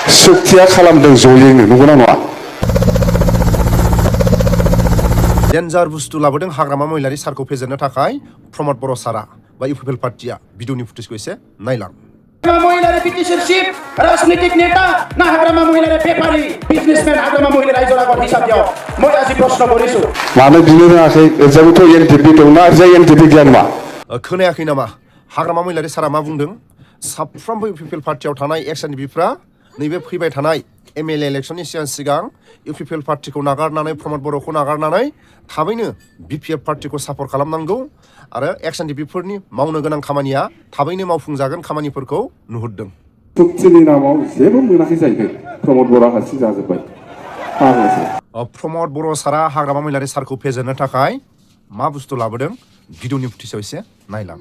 सुक्तिया खालामदों जयैनो नंगौना नङा डेन्जार बुस्थु लाबोदों हाग्रामा महिलारि सारखौ फेजेननो थाखाय प्रमद बर' सारा बा UPPL पार्टिया भिडिअनि फुटेजखौ एसे नायलां महिलारि पिटिशनशिप राजनीतिक नेता ना हाग्रामा महिलारि बेपारी बिजनेसमेन हाग्रामा महिला रायजो राजाफोर हिसाबैयाव मैं आज प्रश्न गरिछु मानो बिनो रोङाखै ओरैजाबोथ' NDFB दंना ओरैजाय NDFB गैया नामा खोनायाखै नामा हाग्रामा महिलारि सारा मा बुंदों साफ्रोमबो UPPL पार्टियाव थानाय एक्स-एनडिपिफ्रा नैबे फैबाय थानाय MLA इलेक्शननि सिगां UPPL पार्टिखौ नागारनानै प्रमद बर'खौ नागारनानै थाबैनो BPF पार्टिखौ सापर्ट खालामनांगौ आरो एक्स-एनडिपिफोरनि मावनो गोनां खामानिया थाबैनो मावफुंजागोन खामानिफोरखौ नुहुरदों सुक्तिनि नामाव जेबो मोनाखै जाहैबाय प्रमद बर'आ हारसिं जाजोब्बाय प्रमद बर' सारा हाग्रामा महिलारि सारखौ फेजेननो थाखाय मा बुस्थु लाबोदों भिडिअनि फुटेजाव एसे नायलां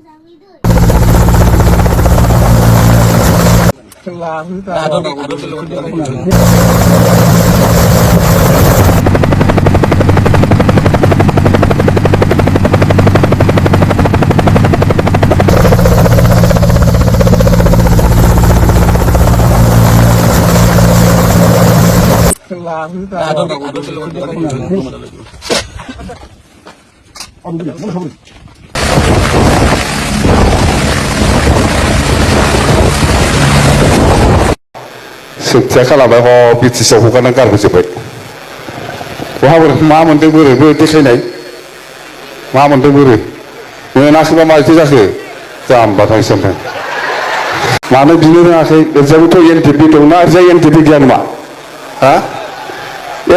सुक्तिया खालामबाय बिटिसिआव हगारनानै गारबोजोब्बाय बहा मा मोन्दों बोरैबो देखायनाय मा मोन्दों बोरै मोनाखैबा माबोरै जाखो जाम्बाथाय सोमदों मानो बिनो रोङाखै ओरैजाबोथ' NDFB दंना ओरैजाय NDFB गैया नामा हा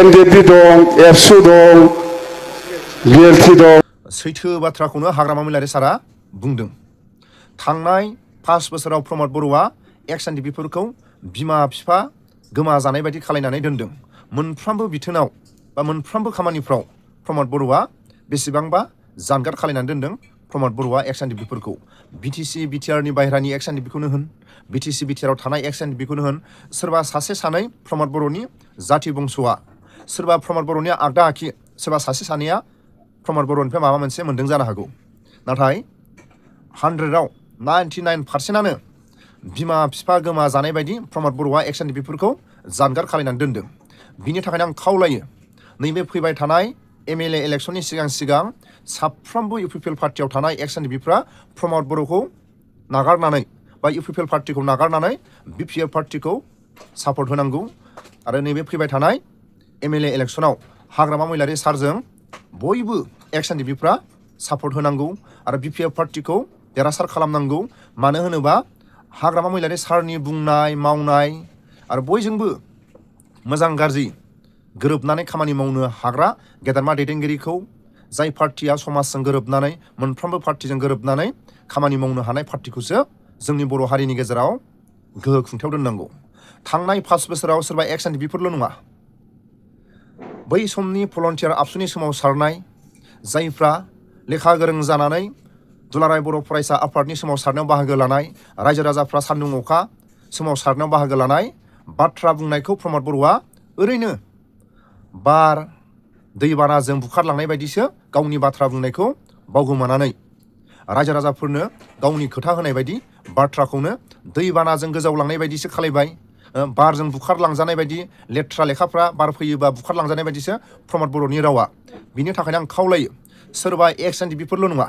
NDFB दं एबसु दं BLT दं सैथो बाथ्राखौनो हाग्रामा महिलारि सारा बुंदों थांनाय 5 बोसोराव प्रमद बर'आ एक्स-एनडिपिफोरखौ बिमा बिफा गोमाजानाय बायदि खालायनानै दोनदों मोनफ्रोमबो बिथोनाव बा मोनफ्रोमबो खामानिफ्राव प्रमद बर'आ बेसेबांबा जानगार खालायनानै दोनदों प्रमद बर'आ एक्स-एनडिपिफोरखौ BTC BTRनि बाहेरानि एक्स-एनडिपिखौनो होन BTC BTRआव थानाय एक्स-एनडिपिखौनो होन सोरबा सासे सानै प्रमद बर'नि जाथि बंस'आ सोरबा प्रमद बर'नि आगदा आखि सोरबा सासे सानैया प्रमद बर'निफ्राय माबा मोनसे मोन्दों जानो हागौ नाथाय 100आव 99%आनो बिमा बिफा गोमाजानाय बायदि प्रमद बर'आ एक्स-एनडिपिफोरखौ जानगार खालायनानै दोनदों बिनि थाखायनो आं खावलायो नैबे फैबाय थानाय MLA इलेक्शननि सिगां साफ्रोमबो UPPL पार्टियाव थानाय एक्स-एनडिपिफ्रा प्रमद बर'खौ नागारनानै बा UPPL पार्टिखौ नागारनानै BPF पार्टिखौ सापर्ट होनांगौ आरो नैबे फैबाय थानाय MLA इलेक्शनाव हाग्रामा महिलारि सारजों बयबो एक्स-एनडिपिफ्रा सापर्ट होनांगौ आरो BPF पार्टिखौ देरहासार खालामनांगौ मानो होनोबा हाग्रामा महिलारि सारनि बुंनाय मावनाय आरो बयजोंबो मोजां गाज्रि गोरोबनानै खामानि मावनो हाग्रा गेदेरमा दैदेनगिरिखौ जाय पार्टिया समाजजों गोरोबनानै मोनफ्रोमबो पार्टिजों गोरोबनानै खामानि मावनो हानाय पार्टिखौसो जोंनि बर' हारिनि गेजेराव गोहो खुंथायाव दोननांगौ थांनाय 5 बोसोराव सोरबा एक्स-एनडिपिफोरल' नङा बै समनि भलन्टियार आबसुनि सोमावसारनाय जायफ्रा लेखा गोरों जानानै दुलाराय बर' फरायसा आफादनि सोमावसारनायाव बाहागो लानाय रायजो राजाफ्रा सान्दुं अखा सोमावसारनायाव बाहागो लानाय बाथ्रा बुंनायखौ प्रमद बर'आ ओरैनो बार दैबानाजों बुखारलांनाय बायदिसो गावनि बाथ्रा बुंनायखौ बावगोमानानै रायजो राजाफोरनो गावनि खोथा होनाय बायदि बाथ्राखौनो दैबानाजों गोजावलांनाय बायदिसो खालायबाय बारजों बुखारलांजानाय बायदि लेथ्रा लेखाफ्रा बार फैयोबा बुखारलांजानाय बायदिसो प्रमद बर'नि रावा बिनि थाखायनो आं खावलायो सोरबा एक्स-एनडिपिफोरल' नङा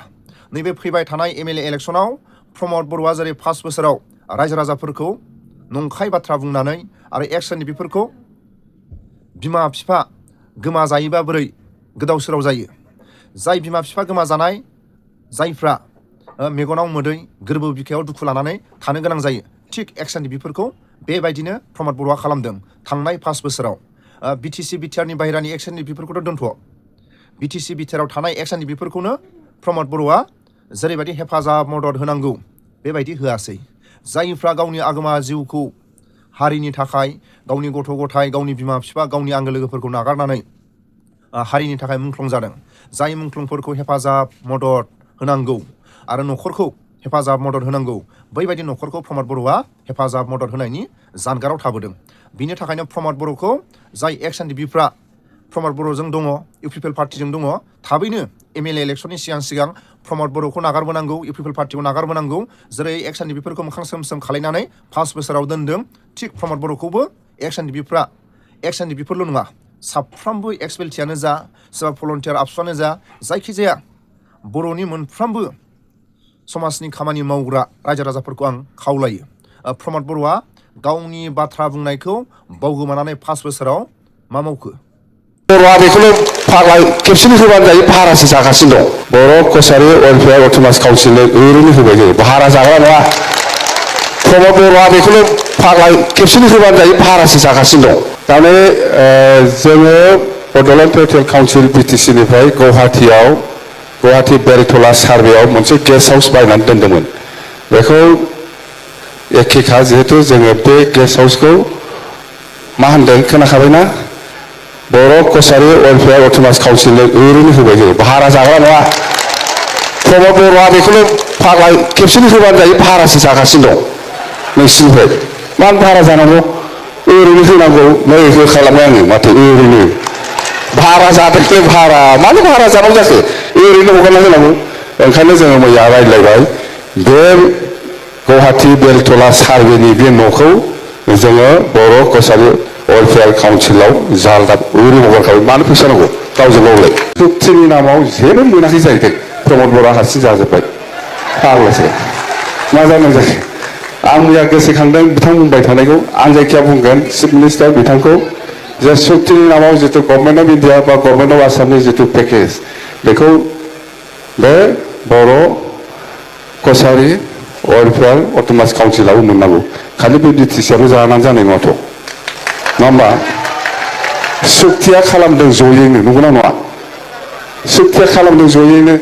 नैबे फैबाय थानाय MLA इलेक्शनाव प्रमद बर'आ जेरै 5 बोसोराव रायजो राजाफोरखौ नंखाय बाथ्रा बुंनानै आरो एक्स-एनडिपिफोरखौ बिमा बिफा गोमाजायोबा बोरै गोदाव सोराव जायो जाय बिमा बिफा गोमाजानाय जायफ्रा मेगनाव मोदै गोरबो बिखायाव दुखु लानानै थानो गोनां जायो थिग एक्स-एनडिपिफोरखौ बेबायदिनो प्रमद बर'आ खालामदों थांनाय 5 बोसोराव BTC BTRनि बाहेरानि एक्स-एनडिपिफोरखौथ' दोनथ' BTC BTRआव थानाय एक्स-एनडिपिफोरखौनो प्रमद बर'आ जेरैबायदि हेफाजाब मदद होनांगौ बेबायदि होआसै जायफ्रा गावनि आगोमा जिउखौ हारिनि थाखाय गावनि गथ' गथाय गावनि बिमा बिफा गावनि आंगो लोगोफोरखौ नागारनानै हारिनि थाखाय मुंख्लं जादों जाय मुंख्लंफोरखौ हेफाजाब मदद होनांगौ आरो न'खरखौ हेफाजाब मदद होनांगौ बैबायदि न'खरखौ प्रमद बर'आ हेफाजाब मदद होनायनि जानगाराव थाबोदों बिनि थाखायनो प्रमद बर'खौ जाय एक्स-एनडिपिफ्रा प्रमद बर'जों दङ UPPL पार्टिजों दङ थाबैनो MLA इलेक्शननि सिगां प्रमद बर'खौ नागारबोनांगौ UPPL पार्टिखौ नागारबोनांगौ जेरै एक्स-एनडिपिफोरखौ मोखां सोम सोम खालायनानै 5 बोसोराव दोनदों थिग प्रमद बर'खौबो एक्स एनडिएफबिफोरल' नङा साफ्रोमबो एक्सपेल्टियानो जा सोरबा भलन्टियार आबसुआनो जा जायखिजाया बर'नि मोनफ्रोमबो समाजनि खामानि मावग्रा रायजो राजाफोरखौ आं खावलायो प्रमद बर'आ गावनि बाथ्रा बुंनायखौ बावगोमानानै 5 बोसोराव मा मावखो बर'आ बेखौनो खेबसेनो होबानो जायो भारासो जागासिनो दं बर' कसारि वेलफेयार अट'नमास काउन्सिलनो ओरैनो होबाय जायो भारा जाग्रा नङा प्रमद बर'आ बेखौनो खेबसेनो होबानो जायो भारासो जागासिनो दं थारमाने जोङो बड'लेण्ड टेरिटरियेल काउन्सिल बिटिसिनिफ्राय गुवाहाटी बेलतला सार्भेआव मोनसे गेस्ट हाउस बायनानै दोन्दोंमोन बेखौ एखेखा जिहेतु जोङो बे गेस्ट हाउसखौ मा होनदों खोनाखाबायना बर' कसारि वेलफेयार अट'नमास काउन्सिलनो ओरैनो होबाय जायो भारा जाग्रा नङा प्रमद बर'आ बेखौनो खेबसेनो होबानो जायो भारासो जागासिनो दं नोंसिनिफ्राय मानो भारा जानांगौ ओरैनो होनांगौ नै होखालामबाय आङो माथो ओरैनो भारा जादों भारा मानो भारा जानांगौ जाखो ओरैनो हगारना होनांगौ ओंखायनो जोङो मैया रायज्लायबाय बे गुवाहाटी बेलतला सार्भेनि बे न'खौ जोङो बर' कसारि वेलफेयार काउन्सिलाव जालदाब ओरैनो हगारखाबाय मानो फैसा नांगौ गावजों गावलाय चुक्तिनि नामाव जेबो मोनाखै जाहैदों प्रमद बर'आ हारसिं जाजोब्बाय फाग्लासो मा जानो जाखो आं मैया गोसोखांदों बिथां बुंबाय थानायखौ आं जायखिया बुंगोन चिफ मिनिस्टार बिथांखौ जे चुक्तिनि नामाव जितु गभर्नमेन्ट अफ इन्डिया बा गभर्नमेन्ट अफ आसामनि जितु पेकेज बेखौ बे बर' कसारि वेलफेयार अट'नमास काउन्सिलाव मोननांगौ खालि बे बिटिसिआल' जानानै जानाय नङाथ' नङा होमबा चुक्तिया खालामदों जयैनो नंगौना नङा चुक्तिया खालामदों जयैनो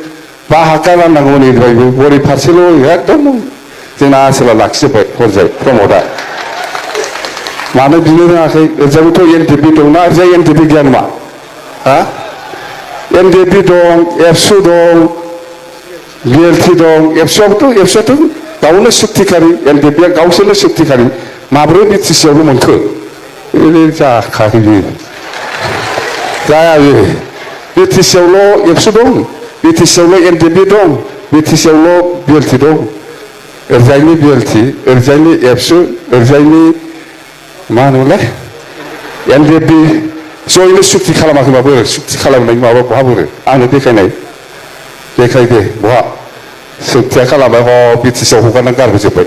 बाहागो राननांगौ नैफ्रायबो बोरै फारसेल' एकदम जोंना आसोला लाखिजोब्बाय हरजाय प्रमदआ मानो बिनो रोङाखै ओरैजायबोथ' एनडिएफबि दंना ओरैजाय एनडिएफबि गैया नामा हा एनडिएफबि दं एबसु दं बिएलटि दं एबसुआथ' गावनो सुक्तिखारि एनडिएफबिआ गावसोरनो सुक्तिखारि माब्रै बिटिसिआवबो मोनखो जाखाखै बियो जाया बियो बिटिसिआवल' एबसु दं बिटिसिआवल' एनडिएफबि दं बिटिसिआवल' बिएलटि दं ओरैजायनि बिएलटि ओरैजायनि एबसु ओरैजायनि मा होनोमोनलाय एनडिएफबि जयैनो सुक्ति खालामाखैबाबो सुक्ति खालामनाय माबा बहा बोरो आंनो देखायदे बहा सुक्तिया खालामबाय बिटिसिआव हगारनानै गारबोजोब्बाय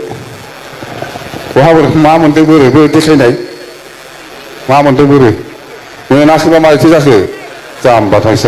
बहा बोरो मा मोन्दों बोरैबो देखायनाय मा मोन्दों बोरो मोनाखैबा मारैथो जाखो जाम्बा थांसि